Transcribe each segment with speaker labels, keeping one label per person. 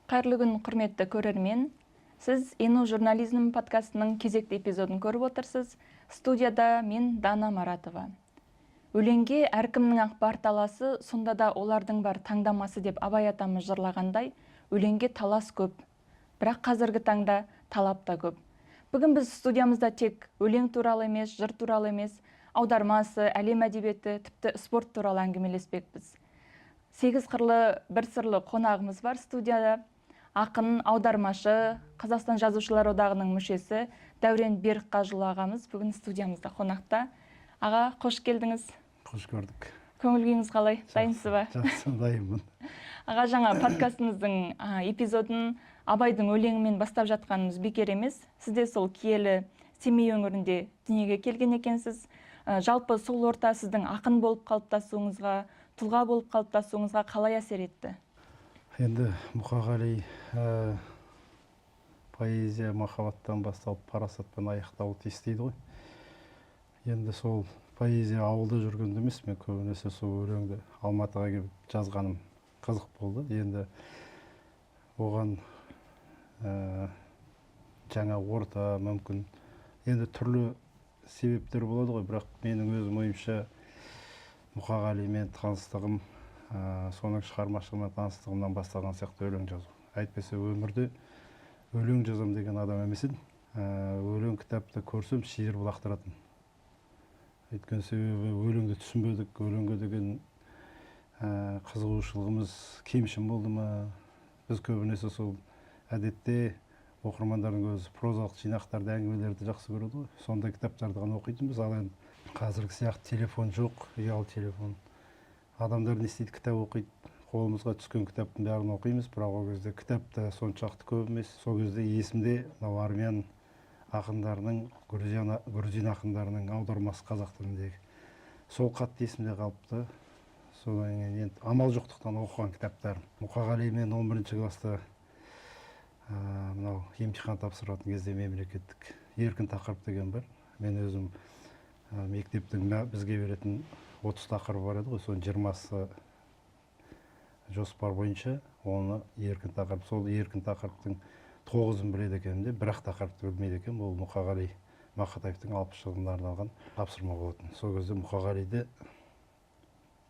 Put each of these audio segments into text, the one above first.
Speaker 1: Қайырлы күн, құрметті көрермен. Сіз Ену журнализм подкастының кезекті эпизодын көріп отырсыз. Студияда мен Дана Маратова. Өлеңге әркімнің ақ бар таласы, сонда да олардың бар таңдамасы деп Абай атамыз жырлағандай, өлеңге талас көп. Бірақ қазіргі таңда талап та көп. Бүгін біз студиямызда тек өлең туралы емес, жыр туралы емес, аудармасы, әлем әдебиеті, тіпті спорт туралы әңгімелеспекпіз. 8 қырлы, бір сырлы қонағымыз бар студияда. Ақын, аудармашы, Қазақстан жазушылар одағының мүшесі Дәурен Берікқажылы ағамыз бүгін студиямызда қонақта. Аға, қош келдіңіз.
Speaker 2: Қош көрдік.
Speaker 1: Көңіл күйіңіз қалай? Дайынсыз ба?
Speaker 2: Жақсы, дайынмын.
Speaker 1: Аға, жаңа подкастымыздың эпизодын Абайдың өлеңімен бастап жатқанымыз бекер емес. Сізде сол киелі Семей өңірінде дүниеге келген екенсіз. Жалпы сол орта сіздің ақын болып қалыптасуыңызға, тұлға болып қалыптасуыңызға қалай әсер етті?
Speaker 2: Енді Мұқағали поэзия махаббаттан басталып парасатпен аяқталуы тиіс дейді ғой. Енді сол поэзия ауылда жүргенде емес, мен көбінесе сол өлеңді Алматыға келіп жазғаным қызық болды. Енді оған жаңа орта мүмкін, енді түрлі себептер болады ғой, бірақ менің өзім ойымша Мұқағалимен таныстығым, соның шығармашылығымен таныстығымнан басталған сияқты өлең жазу. Әйтпесе өмірде өлең жазам деген адам емес едім. Өлең кітапты көрсем шиыр бұлақтыратын. Өйткені себебі өлеңді түсінбедік, өлеңге деген қызығушылығымыз кемшін болды ма? Біз көбінесе сол әдетте оқырмандардың өзі прозалық жинақтарды, әңгімелерді жақсы көреді ғой. Сондай кітаптарды ғана оқитынбыз. Ал енді қазіргі сияқты телефон жоқ, ұялы телефон. Адамдар не істейді? Кітап оқиды. Қолымызға түскен кітаптың бәрін оқимыз, бірақ ол кезде кітапта соншалықты көп емес. Сол кезде есімде мынау армян ақындарының, грузин ақындарының аудармасы қазақ тіліндегі. Сол қатты есімде қалыпты. Содан кейін амал жоқтықтан оқыған кітаптар. Мұқағалимен 11-ші класста мынау емтихан тапсыратын кезде мемлекеттік еркін тақырып деген бар. Мен өзім мектептің бізге беретін 30 тақырып бар еді ғой, соның 20-сы жоспар бойынша, оны еркін тақырып. Сол еркін тақырыптың 9-ын біледі екенмін де, бірақ тақырыпты білмейді екен. Ол Мұқағали Мақатаевтың 60 жылдығына арналған тапсырма болатын. Сол кезде Мұқағалиды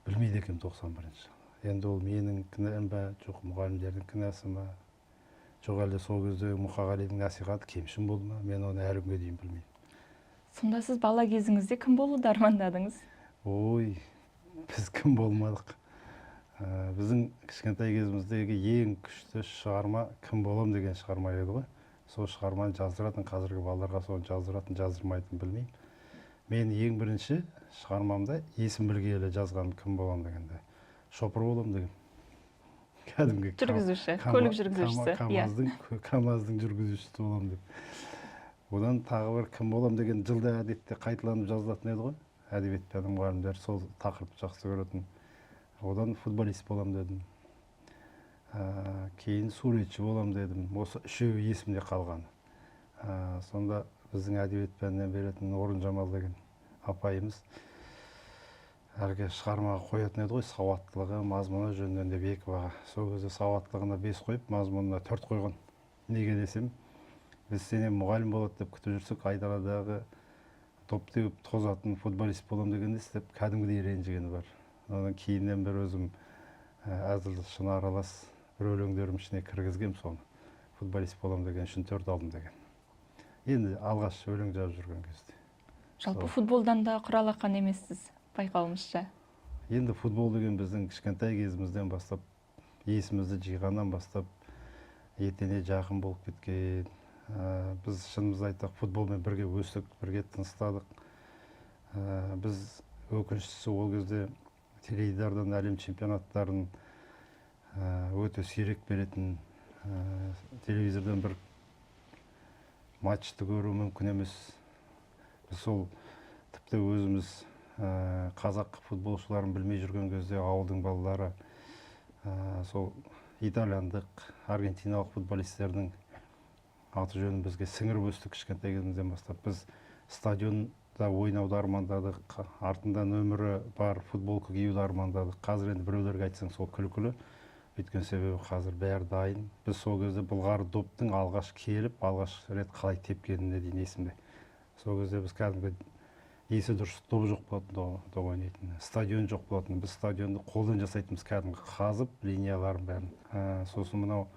Speaker 2: білмейді екен 91-ші. Енді ол менің кінәм ба, жоқ мұғалімдердің кінәсі ма, жоқ әлде сол кезде Мұқағалидің насихаты кемшін болды ма, мен оны әлі күнге дейін білмеймін.
Speaker 1: Сонда сіз бала кезіңізде кім болуды армандадыңыз?
Speaker 2: Ой, біз кім болмадық. Біздің кішкентай кезіміздегі ең күшті шығарма кім болам деген шығарма еді ғой. Сол шығарманы жаздыратын, қазіргі балаларға соны жаздыратын, жаздырмайтын білмеймін. Мен ең бірінші шығармамда есім білгелі жазған кім болам дегенде. Шопыр болам деген. Кәдімгі
Speaker 1: жүргізуші, көлік жүргізушісі.
Speaker 2: КамАЗдың жүргізушісі болам деп. Одан тағы бір кім болам деген жылда әдетте қайталанып жазылатын еді ғой. Әдебиет пәні мұғалімдер сол тақырыпты жақсы көретін. Одан футболист болам дедім. Кейін суретші болам дедім. Осы үшеуі есімде қалған. Сонда біздің әдебиет пәнінен беретін Орын Жамал деген апайымыз әлгі шығармаға қоятын еді ғой, сауаттылығы, мазмұны жөнінен деп 2 баға. Сол кезде сауаттылығына 5 қойып, мазмұнына 4 қойған. Неге десем, біз сенен мұғалім болады деп күтіп жүрсек, айдаладағы топ теуіп тозатын футболист болам дегенде істеп, кәдімгідей ренжігені бар. Одан кейіннен бір өзім әзіл шыны аралас бір өлеңдерім ішіне кіргізгем соны. Футболист болам деген үшін 4 алдым деген. Енді алғаш өлең жазып жүрген кезде.
Speaker 1: Жалпы футболдан да құралақан емессіз, байқауымызша.
Speaker 2: Енді футбол деген біздің кішкентай кезімізден бастап, есімізді жиғаннан бастап, етене жақын болып кеткен. Біз шынымызды айтсақ, футболмен бірге өстік, бірге тыныстадық. Біз өкініштісі ол кезде теледидардан әлем чемпионаттарын өте сирек беретін, телевизордан бір матчты көру мүмкін емес. Біз сол тіпті өзіміз қазақ футболшыларын білмей жүрген кезде ауылдың балалары сол итальяндық, аргентиналық футболистердің аты жөнін бізге сіңіріп өстік кішкентай кезімізден бастап. Біз стадионда ойнауды армандадық, артында нөмірі бар футболка киюді армандадық. Қазір енді біреулерге айтсаң сол күлкілі. Өйткені себебі қазір бәрі дайын. Біз сол кезде Былғары доптың алғаш келіп, алғаш рет қалай тепкеніне дейін есімде. Сол кезде біз кәдімгі есі дұрыс доп жоқ болатын, доп ойнайтын. Стадион жоқ болатын. Біз стадионды қолдан жасайтынбыз, кәдімгі қазып, линияларын бәрін. Сосын мынау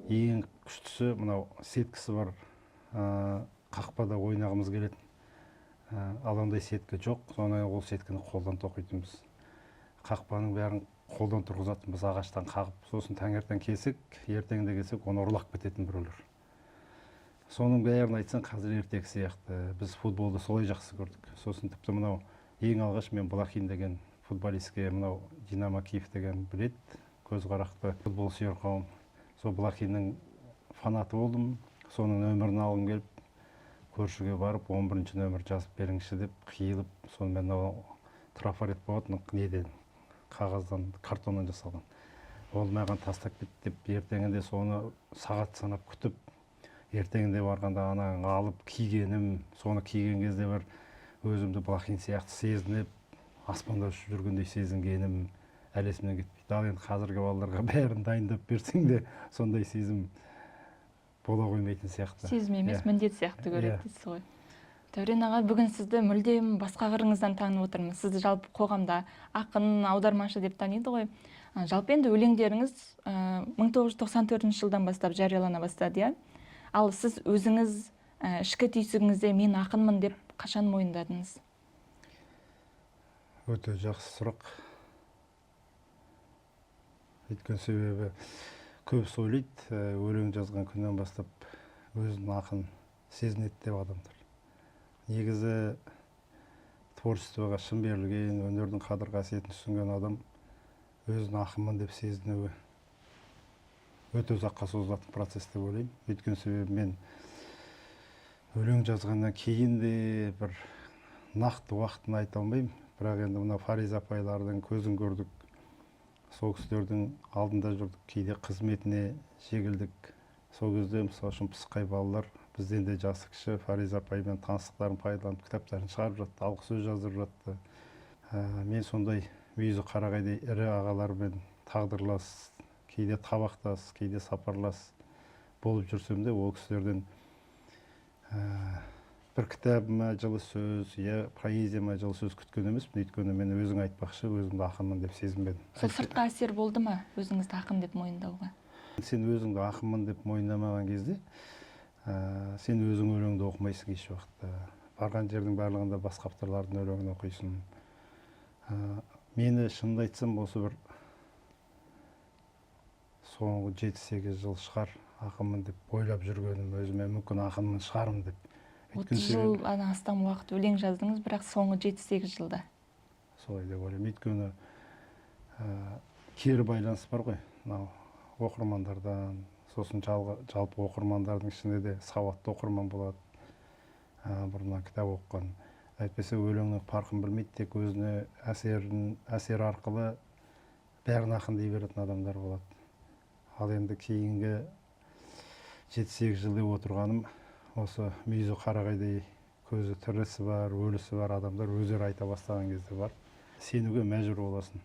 Speaker 2: ең күштісі, мынау сеткісі бар, қақпада ойнағымыз келетін. Ал ондай сеткі жоқ, соны ол сеткіні қолдан тоқитынбыз. Қақпаның бәрін қолдан тұрғызатынбыз, ағаштан қағып. Сосын таңертең келсек, ертеңде келсек, оны ұрлап кететін біреулер. Соның бәрін айтсаң, қазір ертегі сияқты. Біз футболды солай жақсы көрдік. Сосын тіпті мынау ең алғаш мен Балахин деген футболистке, мынау Динамо Киев деген білет, көзқарақты футбол сүйер қауым. Сол Балахиннің фанаты болдым. Соның нөмірін алғым келіп, көршіге барып, 11-ші нөмір жазып беріңізші деп қиылып, сонымен трафарет болатын неден, қағаздан, картоннан жасалған. Ол маған тастап кетті деп, ертеңінде соны сағат санап күтіп, ертеңінде барғанда анаң алып кигенім, соны киген кезде бір өзімді Балахин сияқты сезініп, аспанда ұшып жүргендей сезінгенім әлі есімнен кетпейді. Ал енді қазіргі балаларға бәрін дайындап берсең де сондай сезім бола қоймайтын сияқты.
Speaker 1: Сезім емес, міндет сияқты көреді дейсіз ғой. Дәурен аға, бүгін сізді мүлдем басқа қырыңыздан танып отырмыз. Сізді жалпы қоғамда ақын, аудармашы деп таниды ғой. Жалпы енді өлеңдеріңіз 1994 жылдан бастап жариялана бастады, иә? Ал сіз өзіңіз ішкі түйсігіңізде мен ақынмын деп қашан мойындадыңыз?
Speaker 2: Өте жақсы сұрақ. Өйткені себебі көбісі ойлайды, өлең жазған күннен бастап өзін ақын сезінеді деп адамдар. Негізі творчествоға шын берілген, өнердің қадір қасиетін түсінген адам өзін ақынмын деп сезінуі өте ұзаққа созылатын процесс деп ойлаймын. Өйткені себебі мен өлең жазғаннан кейін де бір нақты уақытын айта алмаймын. Бірақ енді мына Фариза апайлардың көзін көрдік, сол кісілердің алдында жүрдік, кейде қызметіне жегілдік. Сол кезде мысалы үшін пысықай балалар бізден де жасы кіші, Фариза апаймен таныстықтарын пайдаланып кітаптарын шығарып жатты, алғы сөз жаздырып жатты. Мен сондай мүйізі қарағайдай ірі ағалармен тағдырлас, кейде табақтас, кейде сапарлас болып жүрсем де, ол кісілерден бір кітап ма, жылы сөз, я поэзия ма, жылы сөз күткен емеспін. Өйткені мен өзің айтпақшы, өзімді ақынмын деп сезінбедім.
Speaker 1: Сол сыртқа әсер болды ма өзіңізді ақын деп мойындауға?
Speaker 2: Сен өзіңді ақынмын деп мойындамаған кезде, сен өзің өлеңді оқымайсың еш уақытта. Барған жердің барлығында басқа авторлардың өлеңін оқисың. Мені шынымды айтсам, осы бір соңғы 7-8 жыл шығар ақынмын деп ойлап жүргенім, өзіме мүмкін ақынмын шығармын деп.
Speaker 1: 30 жыл астам уақыт өлең жаздыңыз, бірақ соңғы 7-8 жылда.
Speaker 2: Солай деп ойлаймын. Өйткені кері байланыс бар ғой. Оқырмандардан, сосын жалпы оқырмандардың ішінде де сауатты оқырман болады. Бұрыннан кітап оқыған. Әйтпесе өлеңнің парқын білмейді, тек өзіне әсер арқылы бәрін ақын дей беретін адамдар болады. Ал енді кейінгі 7-8 жылда отырғаным, осы мүйізі қарағайдай көзі тірісі бар, өлісі бар адамдар өздері айта бастаған кезде бар. Сенуге мәжбүр боласың.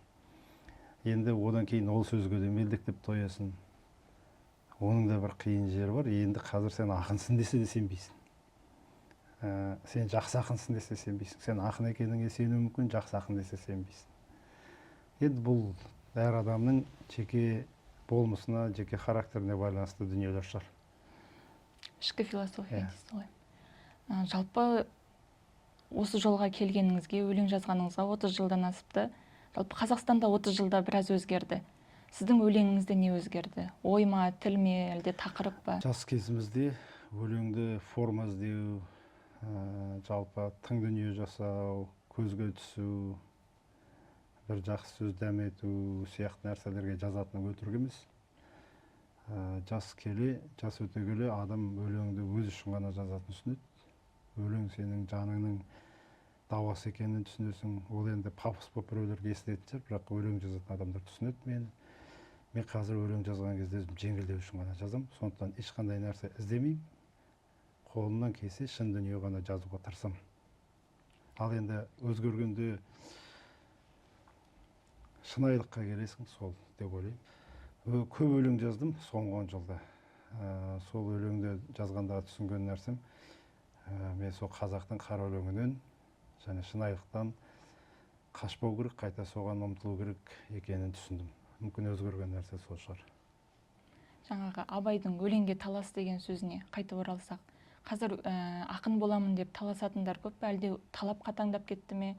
Speaker 2: Енді одан кейін ол сөзге де мелдектеп тоясың. Оның да бір қиын жері бар. Енді қазір сен ақынсың десе де сенбейсің. Сен жақсы ақынсың десе сенбейсің. Сен ақын екеніңе сену мүмкін, жақсы ақын десе сенбейсің. Енді бұл әр адамның жеке болмысына, жеке характеріне байланысты дүниелер шығар.
Speaker 1: Ішкі философия дейсіз ғой. Жалпы осы жолға келгеніңізге, өлең жазғаныңызға 30 жылдан асыпты. Жалпы Қазақстанда 30 жылда біраз өзгерді. Сіздің өлеңіңізде не өзгерді? Ой ма, тіл ме, әлде тақырып па?
Speaker 2: Жас кезімізде өлеңді форма іздеу, жалпы тың дүние жасау, көзге түсу, бір жақсы сөз дәмету сияқты нәрселерге жазатыны өтірік емес. Жас өте келе адам өлеңді өзі үшін ғана жазатын түсінеді. Өлең сенің жаныңның дауасы екенін түсінесің. Ол енді пафос болып біреулерге естілетін шығар, бірақ өлең жазатын адамдар түсінеді. Мен қазір өлең жазған кезде өзім жеңілдеу үшін ғана жазамын. Сондықтан ешқандай нәрсе іздемеймін. Қолымнан келсе шын дүние ғана жазуға тырысамын. Ал енді өзгергенде шынайылыққа келесің, сол деп ойлаймын. Көп өлең жаздым соңғы 10 жылда. Сол өлеңді жазғандағы түсінген нәрсем, мен сол қазақтың қара өлеңінен және шынайылықтан қашпау керек, қайта соған ұмтылу керек екенін түсіндім. Мүмкін өзгерген нәрсе сол шығар.
Speaker 1: Жаңағы Абайдың өлеңге талас деген сөзіне қайтып оралсақ, қазір ақын боламын деп таласатындар көп пе, әлде талап қатаңдап кетті ме?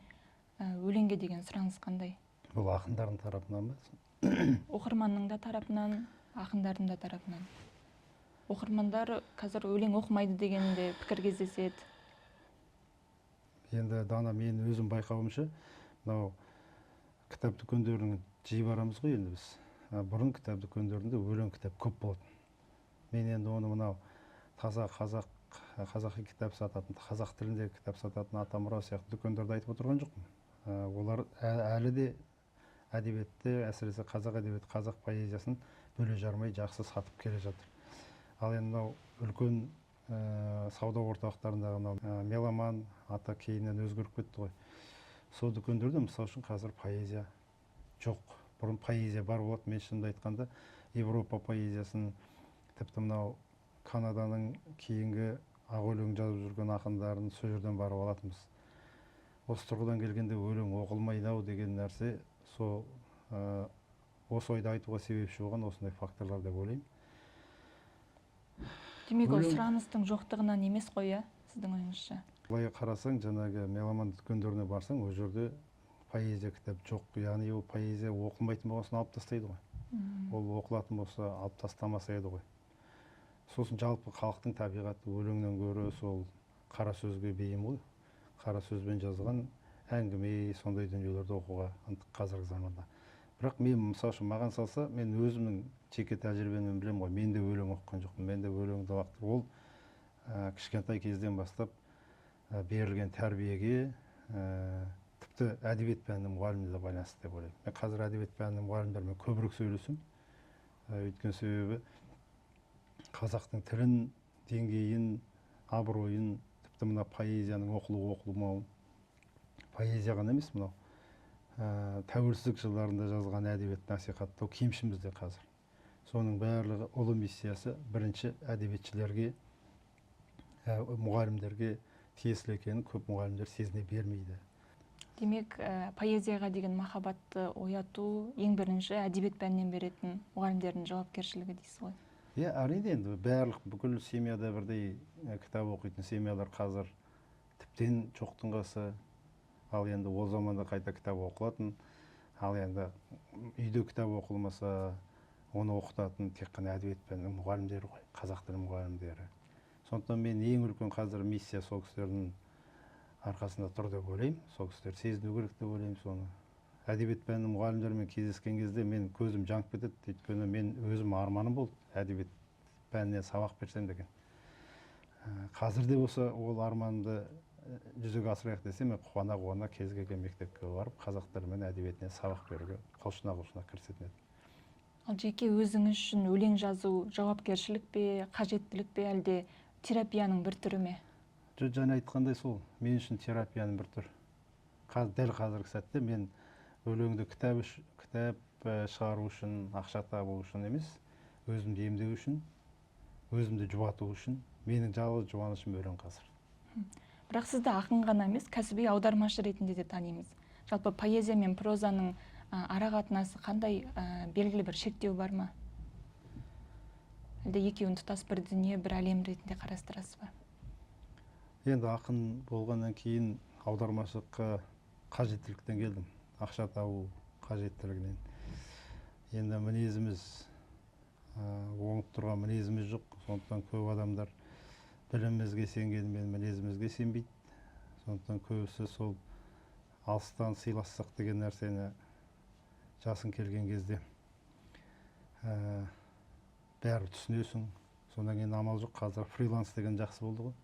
Speaker 1: Өлеңге деген сұраныс қандай?
Speaker 2: Бұл ақындардың тарапынан ба?
Speaker 1: Оқырманның да тарапынан, ақындардың да тарапынан. Оқырмандар қазір өлең оқымайды дегенде пікір кездеседі.
Speaker 2: Енді Дана, мен өзім байқауымша, мынау кітап дүкендерінің жиі барамыз ғой енді біз. Бұрын кітап дүкендерінде өлең кітап көп болатын. Мен енді оны мынау таза қазақи кітап сататын, қазақ тілінде кітап сататын Атамұра сияқты дүкендерді айтып отырған жоқпын. Олар әлі де әдебиетті, әсіресе қазақ әдебиеті, қазақ поэзиясын бөле жармай жақсы сатып келе жатыр. Ал енді мынау үлкен сауда орталықтарындағы мынау меломан ата кейіннен өзгеріп кетті ғой. Сол дүкендерде мысалы үшін қазір поэзия жоқ. Бұрын поэзия бар болады. Мен шынымды айтқанда Европа поэзиясын, тіпті мынау Канаданың кейінгі ақ өлең жазып жүрген ақындарын сол жерден барып алатынбыз. Осы тұрғыдан келгенде өлең оқылмайды ау деген нәрсе, сол осы ойды айтуға себепші болған осындай факторлар деп ойлаймын.
Speaker 1: Демек, ол сұраныстың жоқтығынан емес қой, сіздің ойыңызша?
Speaker 2: Былай қарасаң, жаңағы меломан дүкендеріне барсаң, ол жерде поэзия кітап жоқ. Яғни ол поэзия оқылмайтын болғасын алып тастайды ғой. Ол оқылатын болса алып тастамаса еді ғой. Сосын жалпы халықтың табиғаты өлеңнен гөрі сол қара сөзге бейім ғой. Қара сөзбен жазған әңгіме, сондай дүниелерді оқуға ынтық қазіргі заманда. Бірақ мен, мысалы үшін, маған салса, мен өзімнің жеке тәжірибеммен білемін ғой. Мен де өлең оқыған жоқпын. Мен де өлеңді лақтыр. Ол кішкентай кезден бастап берілген тәрбиеге, тіпті әдебиет пәнінің мұғаліміне де байланысты деп ойлаймын. Мен қазір әдебиет пәнінің мұғалімдерімен көбірек сөйлесем, өйткені себебі қазақтың тілін, деңгейін, абыройын, тіпті мына поэзияның оқылмауын, поэзия ғана емес, мынау тәуелсіздік жылдарында жазған әдебиет насихаттау кемшін бізде қазір. Соның барлығы ұлы миссиясы бірінші әдебиетшілерге, мұғалімдерге тиесілі екенін көп мұғалімдер сезіне бермейді.
Speaker 1: Демек, поэзияға деген махаббатты ояту ең бірінші әдебиет пәнінен беретін мұғалімдердің жауапкершілігі дейсіз ғой?
Speaker 2: Әрине, енді барлық бүкіл семьяда бірдей кітап оқитын семьялар қазір тіптен жоқтың қасы. Ал енді ол заманда қайта кітап оқылатын. Ал енді үйде кітап оқылмаса, оны оқытатын тек қана әдебиет пәнінің мұғалімдері ғой, қазақ тілі мұғалімдері. Сондықтан мен ең үлкен қазір миссия сол кісілердің арқасында тұр деп ойлаймын. Сол кісілер сезіну керек деп ойлаймын соны. Әдебиет пәнінің мұғалімдерімен кездескен кезде мен көзім жанып кетеді, өйткені мен өзім арманым болды, әдебиет пәнінен сабақ берсем деген. Қазір де болса ол арманымды жүзеге асырайық десе, мен қуана кез келген мектепке барып, қазақ тілі мен әдебиетіне сабақ беруге құлшына кірісетін едім.
Speaker 1: Ал жеке өзіңіз үшін өлең жазу жауапкершілік пе, қажеттілік пе, әлде терапияның бір түрі ме?
Speaker 2: Жаңа айтқандай сол, мен үшін терапияның бір түрі. Дәл қазіргі сәтте мен өлеңді кітап шығару үшін, ақша табу үшін емес, өзімді емдеу үшін, өзімді жұбату үшін, менің жалғыз жұбанышым өлең қазір.
Speaker 1: Бірақ сізді ақын ғана емес, кәсіби аудармашы ретінде де танимыз. Жалпы поэзия мен прозаның ара қатынасы қандай, белгілі бір шектеу бар ма? Әлде екеуін тұтас бір дүние, бір әлем ретінде қарастырасыз ба?
Speaker 2: Енді ақын болғаннан кейін аудармашылыққа қажеттіліктен келдім. Ақша табу қажеттілігінен. Енді мінезіміз, оңып тұрған мінезіміз жоқ. Сондықтан көп адамдар білімімізге сенгенімен мінезімізге сенбейді. Сондықтан көбісі сол алыстан сыйлассақ деген нәрсені жасың келген кезде бәрі түсінесің. Содан кейін амал жоқ. Қазір фриланс деген жақсы болды ғой.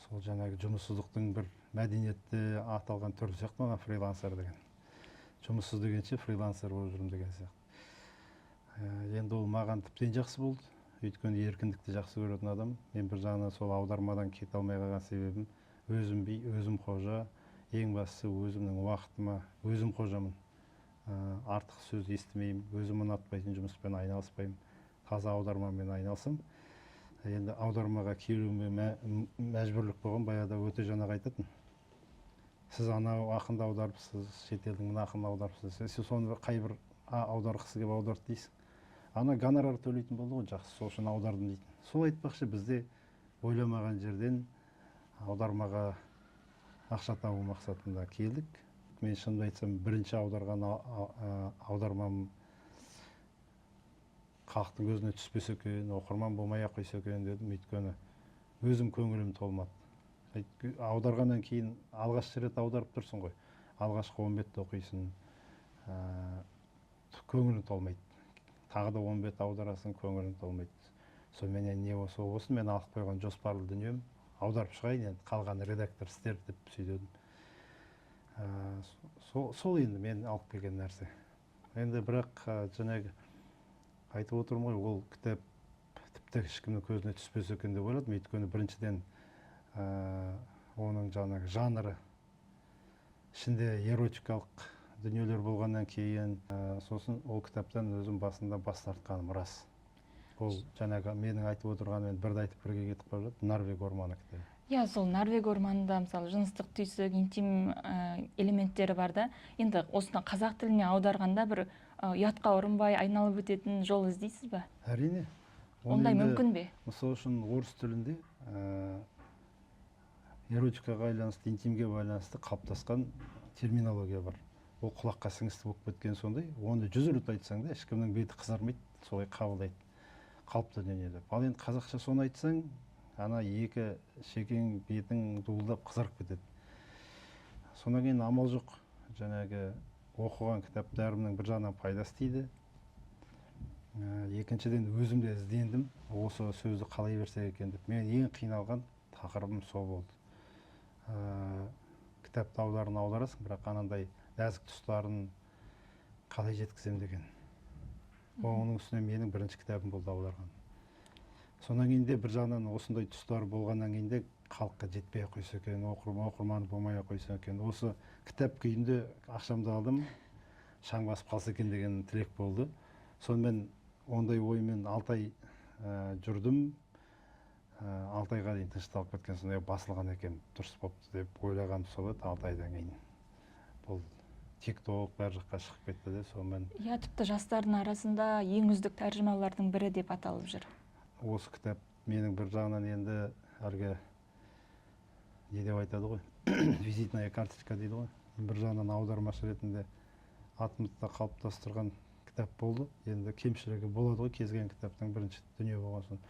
Speaker 2: Сол жаңағы жұмыссыздықтың бір мәдениетте аталған түрі сияқты маған фрилансер деген. Жұмыссыз дегенше фрилансер болып жүрмін деген сияқты. Енді ол маған тіптен жақсы болды. Өйткені еркіндікті жақсы көретін адам. Мен бір жағынан сол аудармадан кете алмай қалған себебім өзім би, өзім қожа, ең бастысы өзімнің уақытыма өзім қожамын. артық сөз естімеймін, өзім ұнатпайтын жұмыспен айналыспаймын, таза аудармамен айналсам. Енді аудармаға келуіме мәжбүрлік болған, баяғыда өте жаңағы айтатын. Сіз анау ақынды аударыпсыз, шетелдің мына ақынды аударыпсыз, сіз соны қай бір аударғысы келіп аударды дейсің. Ана гонорар төлейтін болды ғой, жақсы, сол үшін аудардым дейтін. Сол айтпақшы, бізде ойламаған жерден аудармаға ақша табу мақсатында келдік. Мен шынымды айтсам, бірінші аударған аудармам халықтың көзіне түспесе екен, оқырман болмай-ақ қойса екен дедім, өйткені өзім көңілім толмады. Аударғаннан кейін алғашқы рет аударып тұрсың ғой, алғашқы 10 бетті оқисың, көңілің толмайды. Тағы да 10 бет аударасың, көңілің толмайды. Сонымен не болсын, мен алып қойған жоспарлы дүнием аударып шығайын, енді қалған редактор істер деп сөйдедім. Сол енді мен алып келген нәрсе. Енді бірақ жаңағы айтып отырмын ғой, ол кітап тіпті ешкімнің көзіне түспесе екен деп ойладым. Өйткені біріншіден оның жаңағы жанры ішінде эротикалық дүниелер болғаннан кейін, сосын ол кітаптан өзім басында бас тартқаным рас. Ол жаңағы менің айтып отырғанымен бірді айтып бірге кетіп қала жатыр, Норвег орманы кітабы.
Speaker 1: Иә, сол Норвег орманында мысалы жыныстық түйсік, интим элементтері бар да. Енді осыны қазақ тіліне аударғанда бір ұятқа ұрынбай айналып өтетін жол іздейсіз ба?
Speaker 2: Әрине.
Speaker 1: Ондай мүмкін бе?
Speaker 2: Мысалы үшін орыс тілінде эротикаға байланысты, интимге байланысты қалыптасқан терминология бар. Ол құлаққа сіңісті болып кеткен сондай. Оны 100 рет айтсаң да, ешкімнің беті қызармайды, солай қабылдайды. Қалыпты дүние деп. Ал енді қазақша соны айтсаң, ана екі шекең бетің дуылдап қызарып кетеді. Сонан кейін амал жоқ. Жаңағы оқыған кітап бәрімнің бір жағынан пайдасы тиді. Екіншіден өзім де іздендім, осы сөзді қалай берсек екен деп. Мен ең қиналған тақырыбым сол болды. Кітапты аударасың, бірақ анандай нәзік тұстарын қалай жеткізем деген. Оның үстіне менің бірінші кітабым болды аударған. Сонан кейін де бір жағынан осындай тұстар болғаннан кейін де халыққа жетпей қойса екен, оқырман болмай қойса екен. Осы кітап күйінде ақшамды алдым, шаң басып қалса екен деген тілек болды. Сонымен ондай оймен 6 ай жүрдім. 6 айға дейін тынышталып кеткен, сондай басылған екен, дұрыс болыпты деп ойлағаным сол еді. 6 айдан кейін бұл TikTok бәр жаққа шығып кетті де, сонымен.
Speaker 1: Иә, тіпті жастардың арасында ең үздік тәржімалардың бірі деп аталып жүр.
Speaker 2: Осы кітап менің бір жағынан енді әлгі не деп айтады ғой, визитная карточка дейді ғой. Бір жағынан аудармашы ретінде атымызда қалыптастырған кітап болды. Енді кемшілігі болады ғой, кез келген кітаптың бірінші дүние болған соң.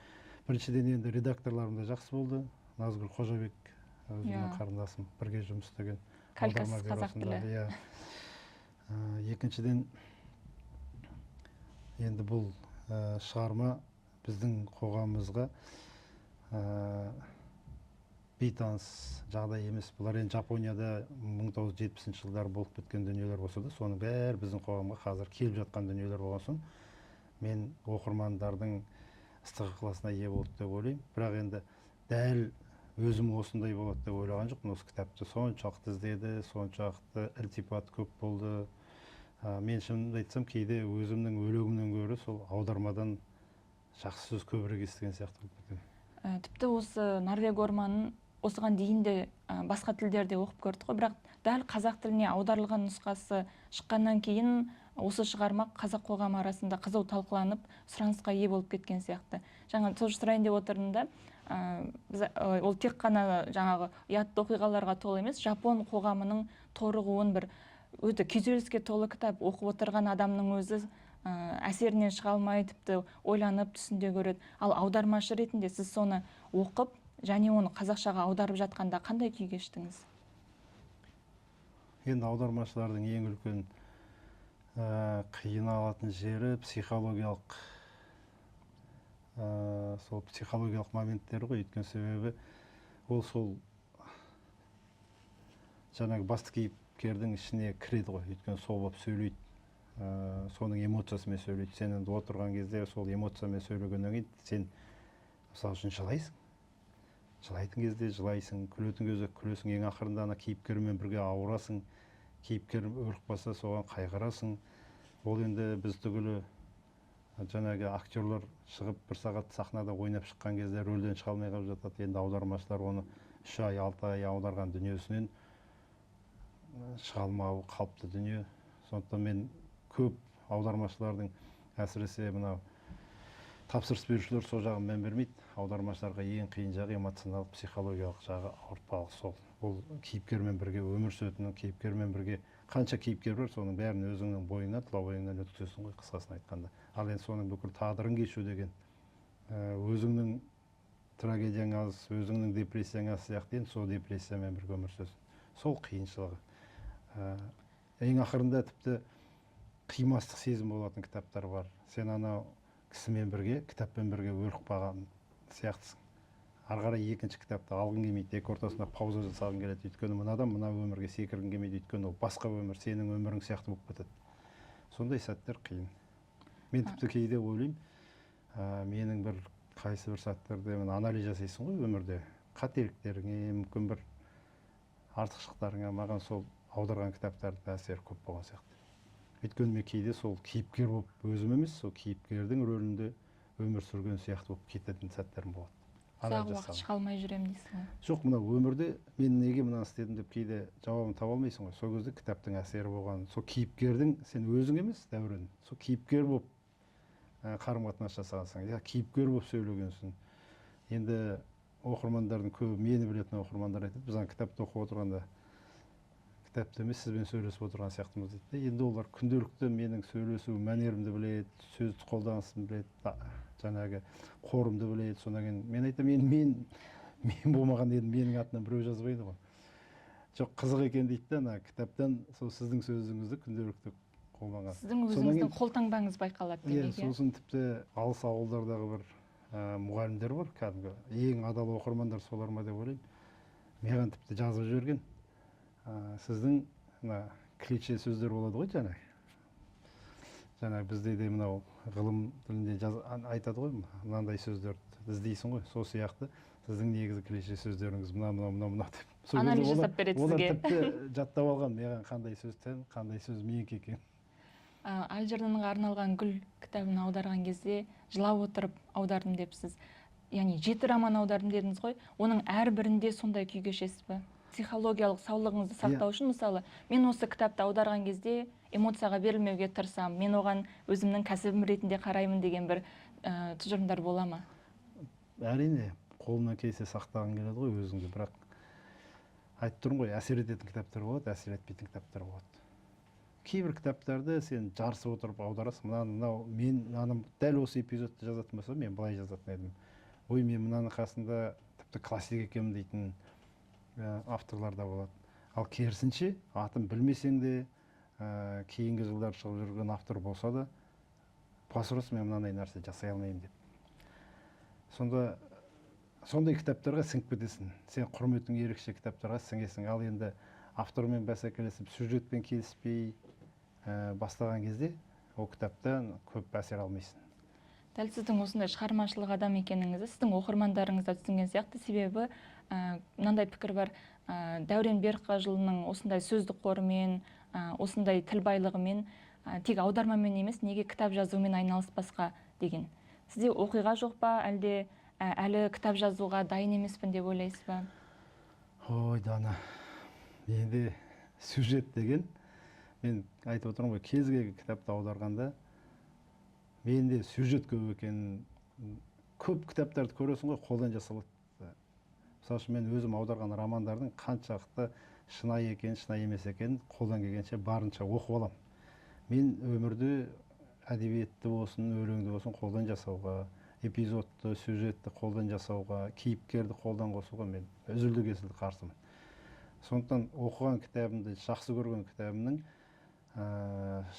Speaker 2: Біріншіден енді редакторларым да жақсы болды. Назгүл Қожабек, өзімнің қарындасым, бірге жұмыс істеген.
Speaker 1: Калькасы қазақ тілі.
Speaker 2: Екіншіден енді бұл шығарма біздің қоғамымызға бейтаныс жағдай емес. Бұлар енді Жапонияда 1970 жылдар болып кеткен дүниелер болса да, соның бәрі біздің қоғамға қазір келіп жатқан дүниелер болған соң, мен оқырмандардың ыстық ықыласына ие болды деп ойлаймын. Бірақ енді дәл өзім осындай болады деп ойлаған жоқпын. Осы кітапты соншалықты іздеді, соншалықты ілтипат көп болды. Мен шынымды айтсам, кейде өзімнің өлеңімнен гөрі сол аудармадан жақсы сөз көбірек естіген сияқты болып кетеді.
Speaker 1: Тіпті осы Норвег орманын осыған дейін де басқа тілдерде оқып көрдік қой, бірақ дәл қазақ тіліне аударылған нұсқасы шыққаннан кейін осы шығарма қазақ қоғамы арасында қызу талқыланып, сұранысқа ие болып кеткен сияқты. Жаңа сол сұрайын деп отырдым да, ол тек қана жаңағы ұятты оқиғаларға толы емес, жапон қоғамының торығуын бір өте күйзеліске толы кітап оқып отырған адамның өзі әсерінен шыға алмай, тіпті ойланып түсінде көреді. Ал аудармашы ретінде сіз соны оқып, және оны қазақшаға аударып жатқанда қандай күй кештіңіз?
Speaker 2: Енді аудармашылардың ең үлкен қиналатын жері психологиялық сол психологиялық моменттері ғой. Өйткені себебі ол сол жаңағы басты кейіпкердің ішіне кіреді ғой. Өйткені сол болып сөйлейді, соның эмоциясымен сөйлейді. Сен енді отырған кезде сол эмоциямен сөйлегеннен кейін сен мысалы үшін жылайсың. Жылайтын кезде жылайсың, күлетін кезде күлесің, ең ақырында ана кейіпкермен бірге ауырасың. кейіпкер өліп қалса соған қайғырасың. Ол енді біз түгілі жаңағы актерлар шығып бір сағат сахнада ойнап шыққан кезде рөлден шыға алмай қалып жатады. Енді аудармашылар оны 3 ай 6 ай аударған дүниесінен шыға алмауы қалыпты дүние. Сондықтан мен көп аудармашылардың, әсіресе мынау тапсырыс берушілер сол жағын мән бермейді. Аудармашыларға ең қиын жағы эмоционалдық, психологиялық жағы ауыртпалық сол. Ол кейіпкермен бірге өмір сүретінің, кейіпкермен бірге қанша кейіпкер бар, соның бәрін өзіңнің бойыңнан, тұла бойыңнан өткізесің ғой, қысқасын айтқанда. Ал енді соның бүкіл тағдырын кешу деген өзіңнің трагедияң аз, өзіңнің депрессияң аз сияқты, енді сол депрессиямен бірге өмір сүресің. Сол қиыншылығы. Ең ақырында тіпті қимастық сезім болатын кітаптар бар. Сен анау кісімен бірге, кітаппен бірге өліп қалған сияқтысың. Ары қарай екінші кітапты алғың келмейді, екі ортасында пауза жасағың келеді. Өйткені мына адам мына өмірге секіргің келмейді, өйткені ол басқа өмір, сенің өмірің сияқты болып кетеді. Сондай сәттер қиын. Мен тіпті кейде ойлаймын, менің бір қайсы бір сәттерде анализ жасайсың ғой өмірде, қателіктеріңе, мүмкін бір артықшылықтарыңа, маған сол аударған кітаптардың әсері көп болған сияқты. Өйткені мен кейде сол кейіпкер болып өзім емес, сол кейіпкердің рөлінде өмір сүрген сияқты болып кететін сәттерім болады.
Speaker 1: Ұзақ уақыт шыға алмай жүремін дейсің ғой.
Speaker 2: Жоқ, мына өмірде мен неге мынаны істедім деп кейде жауабын таба алмайсың ғой. Сол кезде кітаптың әсері болған, сол кейіпкердің, сен өзің емес, Дәурен, сол кейіпкер болып қарым-қатынас жасағансың, я кейіпкер болып сөйлегенсің. Енді оқырмандардың көбі, мені білетін оқырмандар айтады, біз ана кітапты оқып отырғанда кітапты емес, сізбен сөйлесіп отырған сияқтымыз дейді. Енді олар күнделікті менің сөйлесу мәнерімді біледі, сөзді қолданысымды біледі, жаңағы қорымды біледі. Содан кейін мен айтамын, мен болмаған енді менің атынан біреу жазбайды ғой. Жоқ, қызық екен дейді да, ана кітаптан сол сіздің сөзіңізді күнделікті қолданған.
Speaker 1: Сіздің өзіңіздің қолтаңбаңыз байқалады демек.
Speaker 2: Сосын тіпті алыс ауылдардағы бір мұғалімдер бар, кәдімгі ең адал оқырмандар солар ма деп ойлаймын. Маған тіпті жазып жіберген. Сіздің клише сөздер болады ғой жаңағы бізде де мынау ғылым тілінде айтады ғой, мынандай сөздерді іздейсің ғой, сол сияқты сіздің негізі клише сөздеріңіз мына деп.
Speaker 1: Анализ жасап береді сізге.
Speaker 2: Олар тіпті жаттап алған, маған қандай сөз тән, қандай сөз менікі екен.
Speaker 1: Әлжырнанға арналған гүл кітабын аударған кезде жылап отырып аудардым депсіз. Яғни 7 роман аудардым дедіңіз ғой, оның әрбірінде сондай күй кешесіз бе? Психологиялық саулығыңызды сақтау үшін, мысалы, мен осы кітапты аударған кезде эмоцияға берілмеуге тырысамын, мен оған өзімнің кәсібім ретінде қараймын деген бір тұжырымдар бола ма?
Speaker 2: Әрине, қолына келсе сақтағың келеді ғой өзіңді, бірақ айтып тұрмын ғой, әсер ететін кітаптар болады, әсер етпейтін кітаптар болады. Кейбір кітаптарды сен жарысып отырып аударасың. Мен дәл осы эпизодты жазатын болсам, мен былай жазатын едім. Ой, мен мынаның қасында тіпті классик екенмін дейтін авторлар да болады. Ал керісінше, атын білмесең де, кейінгі жылдар шығып жүрген автор болса да, басырыс мен мынандай нәрсе жасай алмаймын деп. Сондай кітаптарға сіңіп кетесің. Сен құрметің ерекше кітаптарға сіңесің. Ал енді автормен бәсекелесіп, сюжетпен келіспей бастаған кезде, ол кітаптан көп әсер алмайсың.
Speaker 1: Дәл сіздің осындай шығармашылық адам екеніңізді сіздің оқырмандарыңыз да түсінген сияқты, себебі мынандай пікір бар, Дәурен Берікқажылының осындай сөздік қорымен, осындай тіл байлығымен, тек аудармамен емес, неге кітап жазумен айналыспасқа деген. Сізде оқиға жоқ па, әлі кітап жазуға дайын емеспін деп ойлайсыз ба?
Speaker 2: Ой, Дана, енді сюжет деген, мен айтып отырмын ғой, кез келген кітапты аударғанда менде сюжет көп екен. Көп кітаптарды көресің ғой, қолдан жасалады. Мысалы үшін мен өзім аударған романдардың қаншалықты шынайы екен, шынайы емес екен, қолдан келгенше барынша оқып аламын. Мен өмірде әдебиетті болсын, өлеңді болсын қолдан жасауға, эпизодты, сюжетті қолдан жасауға, кейіпкерді қолдан қосуға мен үзілді-кесілді қарсымын. Сондықтан оқыған кітабымды, жақсы көрген кітабымның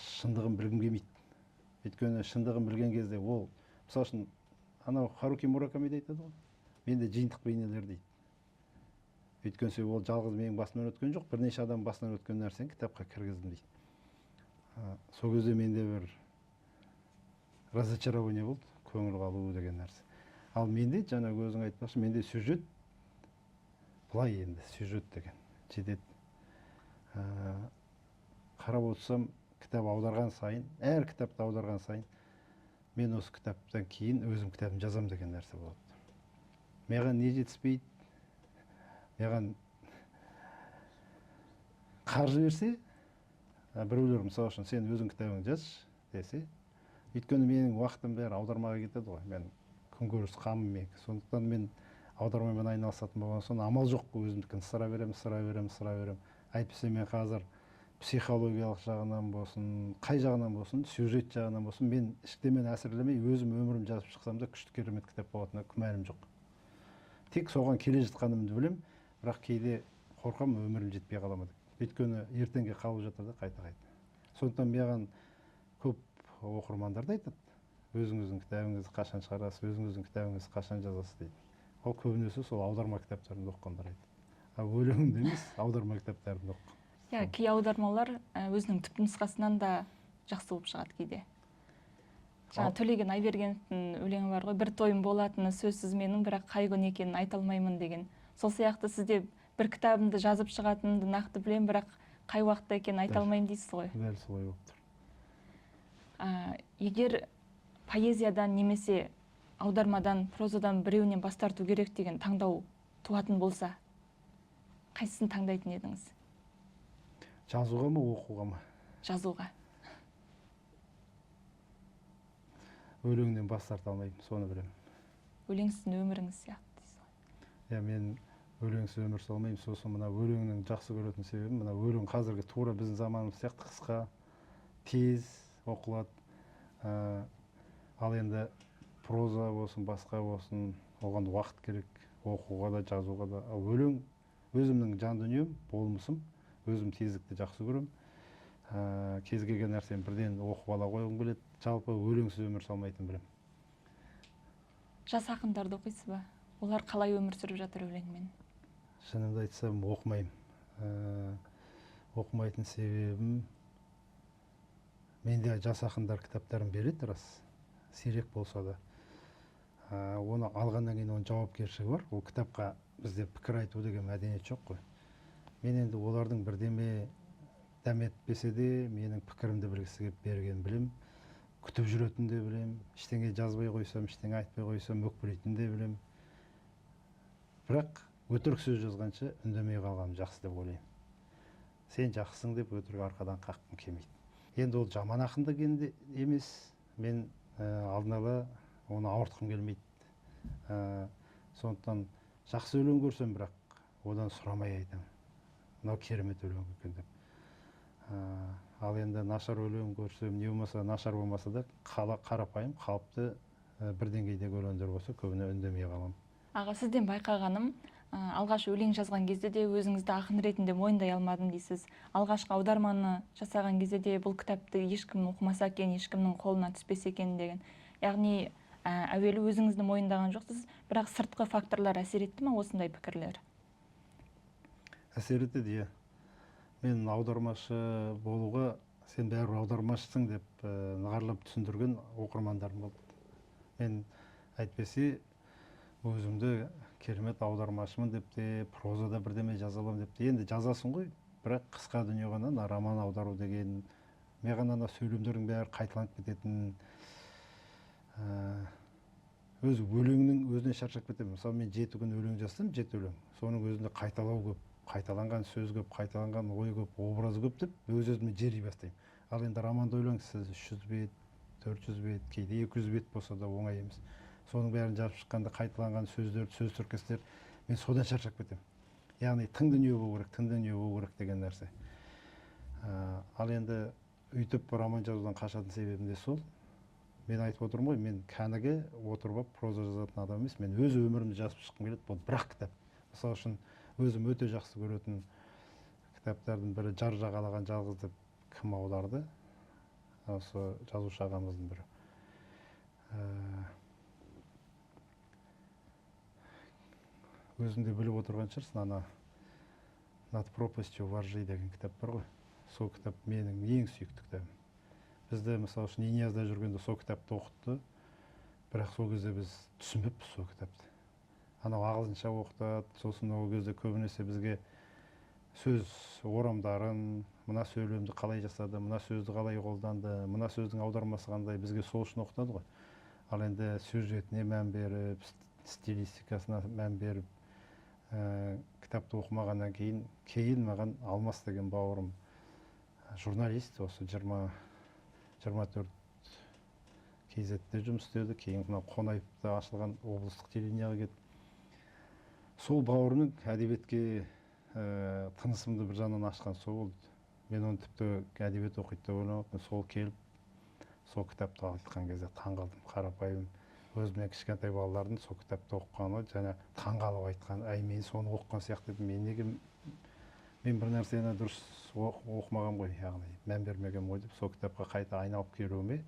Speaker 2: шындығын білгім келмейді. Өйткені шындығын білген кезде ол, мысалы үшін, анау Харуки Муракамиде айтады ғой, менде жиынтық бейнелер дейді. Өйткені ол жалғыз менің басымнан өткен жоқ, бірнеше адам басынан өткен нәрсені кітапқа кіргіздім дейді. Сол кезде менде бір разочарование болды, көңіл қалу деген нәрсе. Ал менде, жаңағы өзің айтпақшы, менде сюжет, былай енді сюжет деген жетеді. қарап отырсам, кітап аударған сайын, әр кітапты аударған сайын, мен осы кітаптан кейін өзім кітабын жазам деген нәрсе болады. Маған не жетіспейді, маған қаржы берсе, біреулер мысалы үшін сен өзің кітабыңды жазшы десе, өйткені менің уақытым бәрі аудармаға кетеді ғой, мен күнкөріс қамым мен. Сондықтан мен аудармамен айналысатын болған соң амал жоқ, өзімдікін сыра берем. Әйтпесе мен қазір психологиялық жағынан болсын, қай жағынан болсын, сюжет жағынан болсын, мен ештемені әсерлемей өзім өмірім жазып шықсам да күшті керемет кітап болатынына күмәнім жоқ. Тек соған келе жатқанымды білем, бірақ кейде қорқам өмірім жетпей қала ма деп. Өйткені ертеңге қалып жатыр да қайта. Сондықтан маған көп оқырмандар да айтады, өзіңіздің кітабыңызды қашан шығарасыз, өзіңіздің кітабыңызды қашан жазасыз дейді. Ол көбінесе сол аударма кітаптарын оқығандар айтады. Өлеңімді емес, аударма кітаптарын оқыған.
Speaker 1: Иә, кей аудармалар өзінің түпнұсқасынан да жақсы болып шығады кейде. Жаңа Төлеген Айбергеновтың өлеңі бар ғой, бір тойым болатыны сөзсіз менің, бірақ қай күн екенін айта алмаймын деген. Сол сияқты сізде бір кітабымды жазып шығатынымды нақты білем, бірақ қай уақытта екенін айта алмаймын дейсіз ғой.
Speaker 2: Дәл солай болып тұр.
Speaker 1: Егер поэзиядан немесе аудармадан, прозадан біреуінен бас тарту керек деген таңдау туатын болса, қайсысын таңдайтын едіңіз?
Speaker 2: Жазуға ма, оқуға ма?
Speaker 1: Жазуға.
Speaker 2: Өлеңнен бас тарта алмаймын, соны білемін.
Speaker 1: Өлең сіздің өміріңіз сияқты дейсіз ғой.
Speaker 2: Мен өлеңсіз өмір сүре алмаймын. Сосын мына өлеңнің жақсы көретін себебім, мына өлең қазіргі тура біздің заманымыз сияқты қысқа, тез оқылады. Ал енді проза болсын, басқа болсын, оған уақыт керек, оқуға да, жазуға да. Ал өлең өзімнің жан дүнием, болмысым, өзім тездікті жақсы көрем. Кез келген нәрсені бірден оқып ала қойғым келеді. Жалпы өлеңсіз өмір сүре алмайтынын білемін.
Speaker 1: Жас ақындарды оқисыз ба? Олар қалай өмір сүріп жатыр өлеңмен?
Speaker 2: Шынымды айтсам, оқымаймын. Оқымайтын себебім, менде жас ақындар кітаптарын береді, рас, сирек болса да. Оны алғаннан кейін оның жауапкершілігі бар. Ол кітапқа бізде пікір айту деген мәдениет жоқ қой. Мен енді олардың бірдеме дәметпесе де менің пікірімді білгісі келіп бергенін білем. Күтіп жүретін де білем. Ештеңе жазбай қойсам, ештеңе айтпай қойсам өкпелейтін де білем. Бірақ өтірік сөз жазғанша үндемей қалғаным жақсы деп ойлаймын. Сен жақсысың деп өтірік арқадан қаққым келмейді. Енді ол жаман ақындық енді емес. Мен алдын ала оны ауыртқым келмейді. Сондықтан жақсы өлең көрсем, бірақ одан сұрамай айтамын. Мынау керемет өлең екен деп. Ал енді нашар өлең көрсем, не болмаса нашар болмаса да қарапайым, қалыпты бір деңгейдегі өлеңдер болса, көбіне үндемей қаламын.
Speaker 1: Аға, сізден байқағаным, алғаш өлең жазған кезде де өзіңізді ақын ретінде мойындай алмадым дейсіз. Алғашқы аударманы жасаған кезде де бұл кітапты ешкім оқымаса екен, ешкімнің қолына түспесе екен деген. Яғни әуелі өзіңізді мойындаған жоқсыз, бірақ сыртқы факторлар әсер етті ме осындай пікірлер?
Speaker 2: Әсер етеді, иә. Мен аудармашы болуға, сен бәрі аудармашысың деп нығарлап түсіндірген оқырмандарым болды. Мен әйтпесе өзімді керемет аудармашымын деп те, прозада бірдеме жазалам деп те. Енді жазасың ғой, бірақ қысқа дүние ғана, роман аудару деген, маған ана сөйлемдердің бәрі қайталанып кететін, өзі өлеңнің өзіне шаршап кетемін. Мысалы, мен 7 күн өлең жазсам, 7 өлең. Соның өзінде қайталау көп, қайталанған сөз көп, қайталанған ой көп, образ көп деп өз-өзіме жери бастаймын. Ал енді романды ойлаңыз, 300 бет, 400 бет, кейде 200 бет болса да оңай емес. Соның бәрін жазып шыққанда қайталанған сөздер, сөз тіркестер, мен содан шаршап кетемін. Яғни тың дүние болу керек деген нәрсе. Ал енді өйтіп роман жазудан қашатын себебім де сол. Мен айтып отырмын ғой, мен кәнігі отырып проза жазатын адам емес, мен өз өмірімді жазып шыққым келеді, бұл бір-ақ кітап. Мысалы үшін өзім өте жақсы көретін кітаптардың бірі «Жар жағалаған жалғыз» деп кім аударды? Осы жазушы ағамыздың бірі. Өзіңде біліп отырған шығарсың, «Над пропастью воржи» деген кітап бар ғой. Сол кітап менің ең сүйікті кітабым. Бізді, мысалы үшін, Инязда жүргенде сол кітапты оқытты, бірақ сол кезде біз түсінбеппіз сол кітапты. Анау ағылшынша оқытады, сосын ол кезде көбінесе бізге сөз орамдарын, мына сөйлемді қалай жасады, мына сөзді қалай қолданды, мына сөздің аудармасы қандай, бізге сол үшін оқытады ғой. Ал енді сюжетіне мән беріп, стилистикасына мән беріп, кітапты оқымағаннан кейін маған Алмас деген бауырым журналист, осы 20-24 KZ-те жұмыс істеді, кейін мына Қонаевта ашылған облыстық телевидениеге кетті. Сол бауырымның әдебиетке тынысымды бір жағынан ашқан сол болды. Мен оны тіпті әдебиет оқиды деп ойламаппын. Сол келіп, сол кітапты айтқан кезде таңғалдым. Қарапайым өзімнен кішкентай балалардың сол кітапты оқығаны, және таңғалып айтқан, мен соны оқыған сияқты едім. Мен бір нәрсені дұрыс оқымаған ғой, яғни мән бермеген ғой деп, сол кітапқа қайта айналып келуіме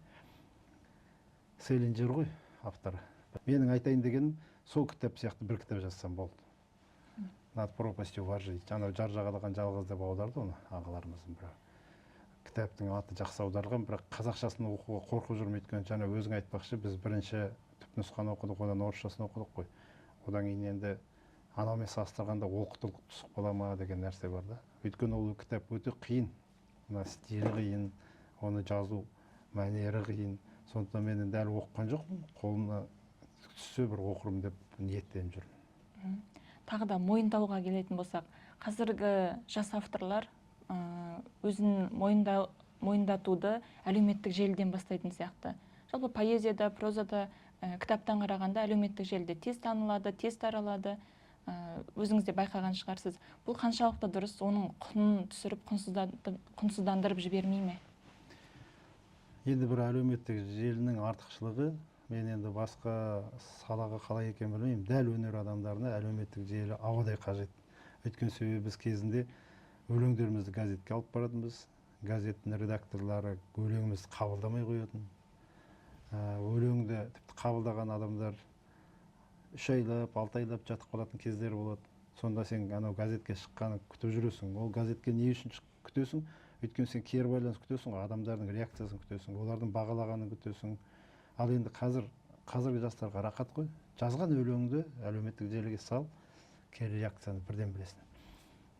Speaker 2: Селлинджер ғой авторы. Менің айтайын дегенім, сол кітап сияқты бір кітап жазсам болды. Над пропастью во ржи. Жаңа жар жағалаған жалғыз деп аударды оны ағаларымыздың бірі. Кітаптың аты жақсы аударылған, бірақ қазақшасын оқуға қорқып жүрмін, өйткені жаңа өзің айтпақшы, біз бірінші түпнұсқаны оқыдық, одан орысшасын оқыдық қой. Одан кейін енді анаумен салыстырғанда оқытылып түсіп қала ма деген нәрсе бар да. Өйткені ол кітап өте қиын. Мына стилі қиын, оны жазу мәнері қиын. Сондықтан мен дәл оқыған жоқпын, қолына түссе бір оқырмын деп ниеттеніп жүрмін.
Speaker 1: Тағы да мойындауға келетін болсақ, қазіргі жас авторлар өзін мойындатуды әлеуметтік желіден бастайтын сияқты. Жалпы поэзияда, прозада, кітаптан қарағанда әлеуметтік желіде тез танылады, тез таралады. Өзіңіз де байқаған шығарсыз. Бұл қаншалықты дұрыс, оның құнын түсіріп, құнсыздандырып жібермей ме?
Speaker 2: Енді бір әлеуметтік желінің артықшылығы, мен енді басқа салаға қалай екен білмеймін, дәл өнер адамдарына әлеуметтік желі ауадай қажет. Өйткені себебі біз кезінде өлеңдерімізді газетке алып баратынбыз. Газеттің редакторлары өлеңімізді қабылдамай қоятын. Өлеңді тіпті қабылдаған адамдар 3 айлап, 6 айлап жатып қалатын кездер болады. Сонда сен анау газетке шыққанын күтіп жүресің. Ол газетке не үшін күтесің? Өйткені сен кері байланыс күтесің, адамдардың реакциясын күтесің, олардың бағалағанын күтесің. Ал енді қазіргі жастарға рақат қой. Жазған өлеңді әлеуметтік желіге сал, кері реакцияны бірден білесің.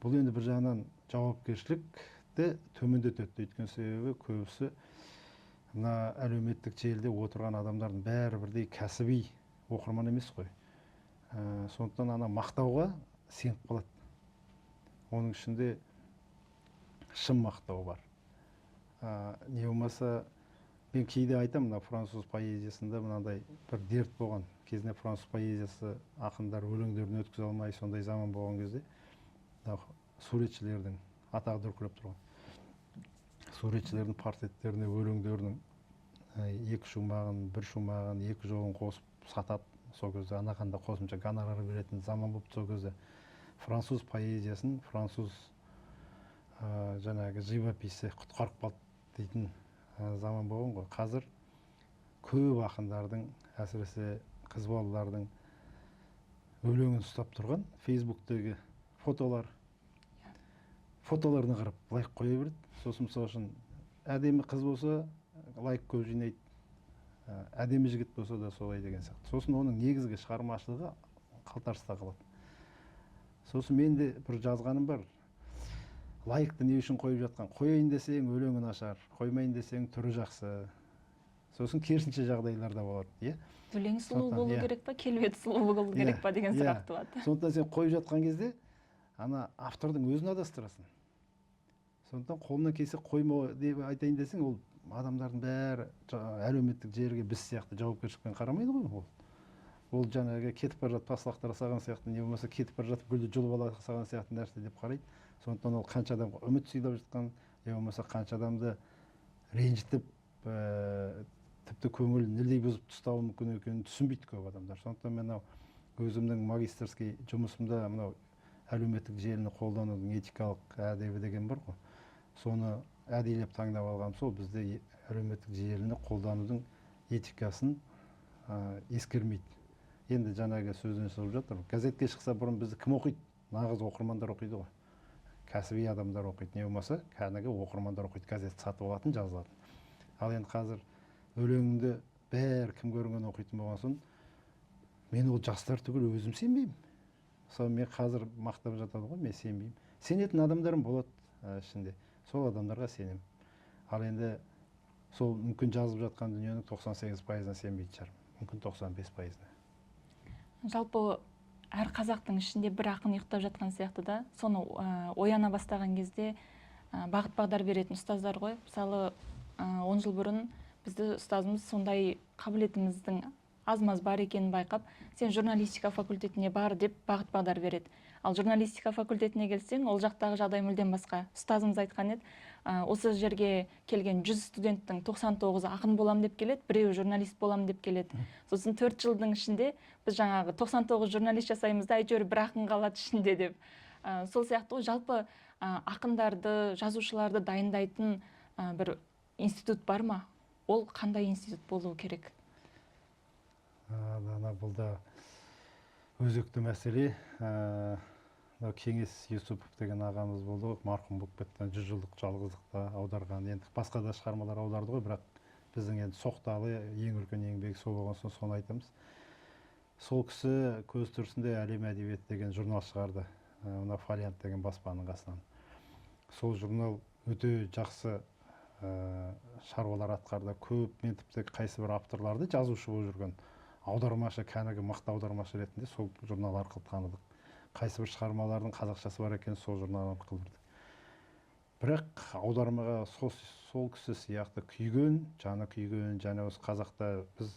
Speaker 2: Бұл енді бір жағынан жауапкершілікті төмендетеді. Өйткені себебі көбісі мына әлеуметтік желіде отырған адамдардың бәрі бірдей кәсіби оқырман емес қой. Сондықтан ана мақтауға сеніп қалады. Оның ішінде шын мақтау бар. Не болмаса, мен кейде айтамын, мына француз поэзиясында мынандай бір дерт болған. Кезінде француз поэзиясы ақындар өлеңдерін өткізе алмай, сондай заман болған кезде суретшілердің атағы дүркіреп тұрған. Суретшілердің портреттеріне өлеңдерінің 2 шумағын, 1 шумағын, 2 жолын қосып сатады. Сол кезде анақанда қосымша гонорар беретін заман болып, сол кезде француз поэзиясын, француз жаңағы живописі құтқарып қалды дейтін заман болған ғой. Қазір көп ақындардың, әсіресе қыз балалардың өлеңін ұстап тұрған фейсбуктегі фотоларына қарап лайк қоя береді. Сосын мысалы үшін әдемі қыз болса лайк көп жинайды, әдемі жігіт болса да солай деген сияқты. Сосын оның негізгі шығармашылығы қалтарыста қалады. Сосын мен де бір жазғаным бар. Лайкты не үшін қойып жатқан? Қояйын десең өлеңі нашар, қоймайын десең түрі жақсы. Сосын керісінше жағдайлар да болады.
Speaker 1: Өлең сұлу болу керек па, келбеті сұлу болу керек па деген сұрақ туады.
Speaker 2: Сондықтан сен қойып жатқан кезде ана автордың өзін адастырасың. Сондықтан қолынан келсе қойма деп айтайын десең, ол адамдардың бәрі әлеуметтік желіге біз сияқты жауапкершілікпен қарамайды ғой. Ол жаңағы кетіп бара жатып тас-лақтара салған сияқты, не болмаса кетіп бара жатып гүлді жұлып ала салған сияқты нәрсе деп қарайды. Сондықтан ол қанша адамға үміт сыйлап жатқан, не болмаса қанша адамды ренжітіп, тіпті көңілін нілдей бұзып тастауы мүмкін екенін түсінбейді көп адамдар. Сондықтан мен өзімнің магистрский жұмысымда мынау әлеуметтік желіні қолданудың этикалық әдебі деген бар ғой. Соны әдейлеп таңдап алғам сол, бізде әлеуметтік желіні қолданудың этикасын ескермейді. Енді жаңағы сөзден шығып жатыр. Газетке шықса бұрын бізді кім оқиды? Нағыз оқырмандар оқиды ғой. Кәсіби адамдар оқиды. Не болмаса, кәдімгі оқырмандар оқиды. Газет сатып алатын, жазылатын. Ал енді қазір өлеңді бәрі кім көрінген оқитын болған соң, мен ол жастар түгіл өзім сенбеймін. мысалы мен қазір мақтап жатады ғой, мен сенбеймін. Сенетін адамдарым болады ішінде, сол адамдарға сенемін. Ал енді сол мүмкін жазып жатқан дүниенің 98%-ына сенбейтін шығармын, мүмкін 95%-ына.
Speaker 1: Жалпы әр қазақтың ішінде бір ақын ұйықтап жатқан сияқты да, соны ояна бастаған кезде бағыт бағдар беретін ұстаздар ғой. Мысалы 10 жыл бұрын бізді ұстазымыз сондай қабілетіміздің аз-маз бар екенін байқап, сен журналистика факультетіне бар деп бағыт бағдар береді. Ал журналистика факультетіне келсең, ол жақтағы жағдай мүлдем басқа. Ұстазымыз айтқан еді, осы жерге келген 100 студенттің 99-ы ақын болам деп келеді, біреуі журналист болам деп келеді. Сосын 4 жылдың ішінде біз жаңағы 99 журналист жасаймыз да, әйтеуір бір ақын қалады ішінде деп. Сол сияқты ғой, жалпы ақындарды, жазушыларды дайындайтын бір институт бар ма? Ол қандай институт болуы керек?
Speaker 2: Бұл да өзекті мәселе. Кеңес Юсупов деген ағамыз болды, марқұм болып кетті, 100 жылдық жалғыздықта аударған. Енді басқа да шығармалар аударды ғой, бірақ біздің енді соқталы ең үлкен еңбегі сол болған соң соны айтамыз. Сол кісі көз тірісінде әлем әдебиеті деген журнал шығарды, мына Фолиант деген баспаның қасынан. Сол журнал өте жақсы шаруалар атқарды. Көп, мен тіпті қайсы бір авторларды жазушы болып жүрген аудармашы, кәнігі мықты аудармашы ретінде сол журнал арқылы таныдық. Қайсы бір шығармалардың қазақшасы бар екен, сол журнал арқылы білдік. Бірақ аудармаға сол кісі сияқты күйген, жаны күйген, және осы қазақта біз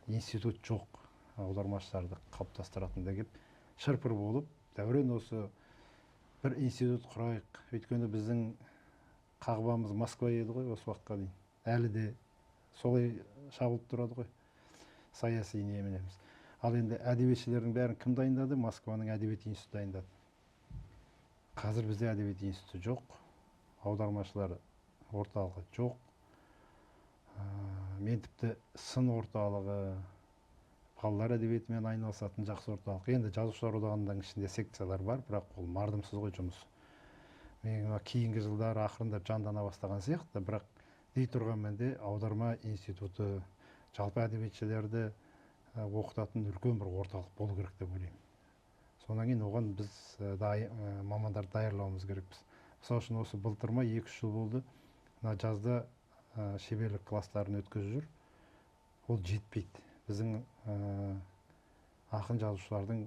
Speaker 2: институт жоқ аудармашыларды қалыптастыратын деп шырпыр болып, дәурен осы бір институт құрайық. Өйткені біздің қағбамыз Москва еді ғой осы уақытқа дейін. Әлі де солай шабылып тұрады ғой, саяси неменеміз. Ал енді әдебиетшілердің бәрін кім дайындады? Москваның әдебиет институты дайындады. Қазір бізде әдебиет институты жоқ, аудармашылар орталығы жоқ. Мен тіпті сын орталығы, балалар әдебиетімен айналысатын жақсы орталық. Енді жазушылар одағының ішінде секциялар бар, бірақ ол мардымсыз ғой жұмыс. Мен кейінгі жылдар ақырындап жандана бастаған сияқты, бірақ дей тұрғанмен де аударма институты, жалпы әдебиетшілерді оқытатын үлкен бір орталық болу керек деп ойлаймын. Сонан кейін оған біз мамандар даярлауымыз керекпіз. Мысалы үшін осы былтыр ма 2-3 жыл болды, жазда шеберлік класстарын өткізіп жүр. Ол жетпейді. Біздің ақын жазушылардың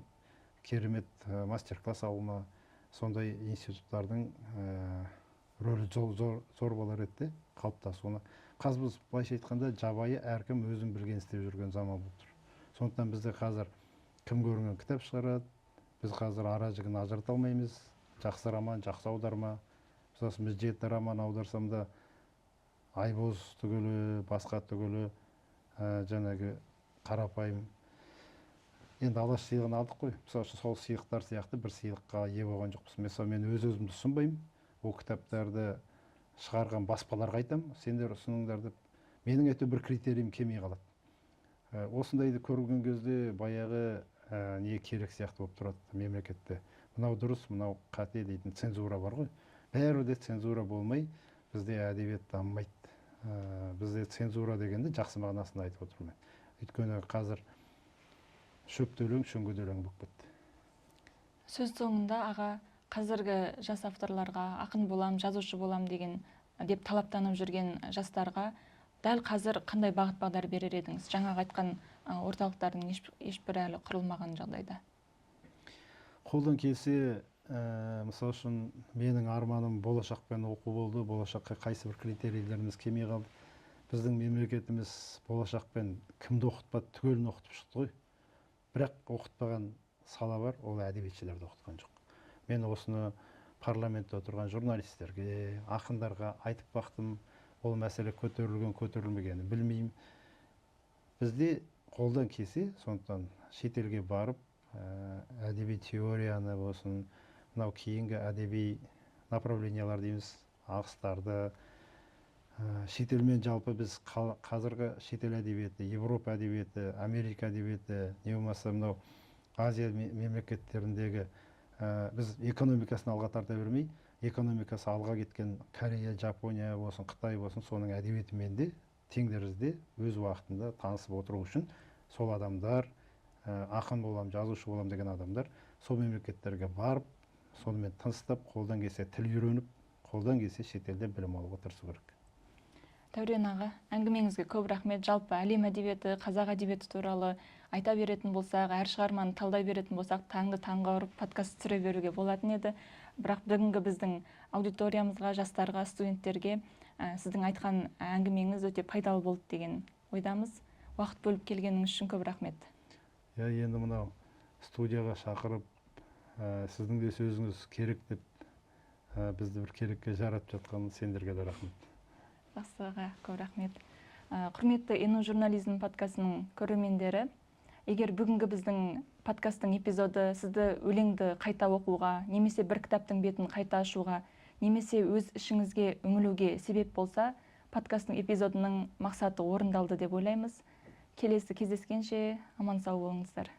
Speaker 2: керемет мастер-класс алуына, сондай институттардың рөлі зор болар еді қалыптасуына. Қазір біз былайша айтқанда жабайы әркім өзін білген істеп жүрген заман болып тұр. Сондықтан бізде қазір кім көрінген кітап шығарады, біз қазір ара-жігін ажырата алмаймыз. Жақсы роман, жақсы аударма. Мысалы біз 7 роман аударсам да Айбоз түгілі, басқа түгілі, жаңағы қарапайым. Енді Алаш сыйлығын алдық қой. Мысалы сол сыйлықтар сияқты бір сыйлыққа ие болған жоқпыз. Мысалы мен өз-өзімді ұсынбаймын. Ол кітаптарды шығарған баспаларға айтамын, сендер ұсыныңдар деп. Менің әйтеуір бір критериям келмей қалады. Осындайды көрген кезде баяғы не керек сияқты болып тұрады мемлекетте. Мынау дұрыс, мынау қате дейтін цензура бар ғой. Бәрі цензура болмай, бізде әдебиет дамымайды. Бізде цензура дегенде жақсы мағынасында айтып отырмын. Өйткені қазір шөпті өлең, шөңгеді өлең болып кетті.
Speaker 1: Сөз соңында аға, қазіргі жас авторларға ақын болам, жазушы болам деп талаптанып жүрген жастарға дәл қазір қандай бағыт бағдар берер едіңіз? Жаңағы айтқан орталықтардың ешбір әлі құрылмаған жағдайда.
Speaker 2: Қолдан келсе, мысалы үшін менің арманым болашақпен оқу болды. Болашаққа қайсы бір критерийлеріміз келмей қалды. Біздің мемлекетіміз болашақпен кімді оқытпады, түгелін оқытып шықты ғой. Бірақ оқытпаған сала бар, ол әдебиетшілерді оқытқан жоқ. Мен осыны парламентте отырған журналистерге, ақындарға айтып бақтым. Ол мәселе көтерілген, көтерілмегенін білмеймін. Бізде қолдан келсе, сондықтан шетелге барып, әдеби теорияны болсын, мынау кейінгі әдеби направлениялар дейміз, ағыстарды, шетелмен жалпы біз қазіргі шетел әдебиеті, Европа әдебиеті, Америка әдебиеті, не болмаса мынау Азия мемлекеттеріндегі біз экономикасын алға тарта бермей, экономикасы алға кеткен Корея, Жапония болсын, Қытай болсын, соның әдебиетімен де тең дәрежеде өз уақытында танысып отыру үшін сол адамдар ақын болам, жазушы болам деген адамдар сол мемлекеттерге барып, сонымен тыныстап, қолдан келсе тіл үйреніп, қолдан келсе шетелде білім алуға тырысу керек.
Speaker 1: Дәурен аға, әңгімеңізге көп рахмет. Жалпы әлем әдебиеті, қазақ әдебиеті туралы айта беретін болсақ, әр шығарманы талдай беретін болсақ, таңға ұрып подкаст түсіре беруге болатын еді. Бірақ бүгінгі біздің аудиториямызға, жастарға, студенттерге сіздің айтқан әңгімеңіз өте пайдалы болды деген ойдамыз. Уақыт бөліп келгеніңіз үшін көп рахмет.
Speaker 2: Енді мынау студияға шақырып, сіздің де сөзіңіз керек деп, бізді бір керекке жаратып жатқан сендерге де рахмет.
Speaker 1: Жақсыға көп рахмет. Құрметті ИНУ журнализм подкастының көрермендері, егер бүгінгі біздің подкасттың эпизоды сізді өлеңді қайта оқуға, немесе бір кітаптың бетін қайта ашуға, немесе өз ішіңізге үңілуге себеп болса, подкасттың эпизодының мақсаты орындалды деп ойлаймыз. Келесі кездескенше аман сау болыңыздар.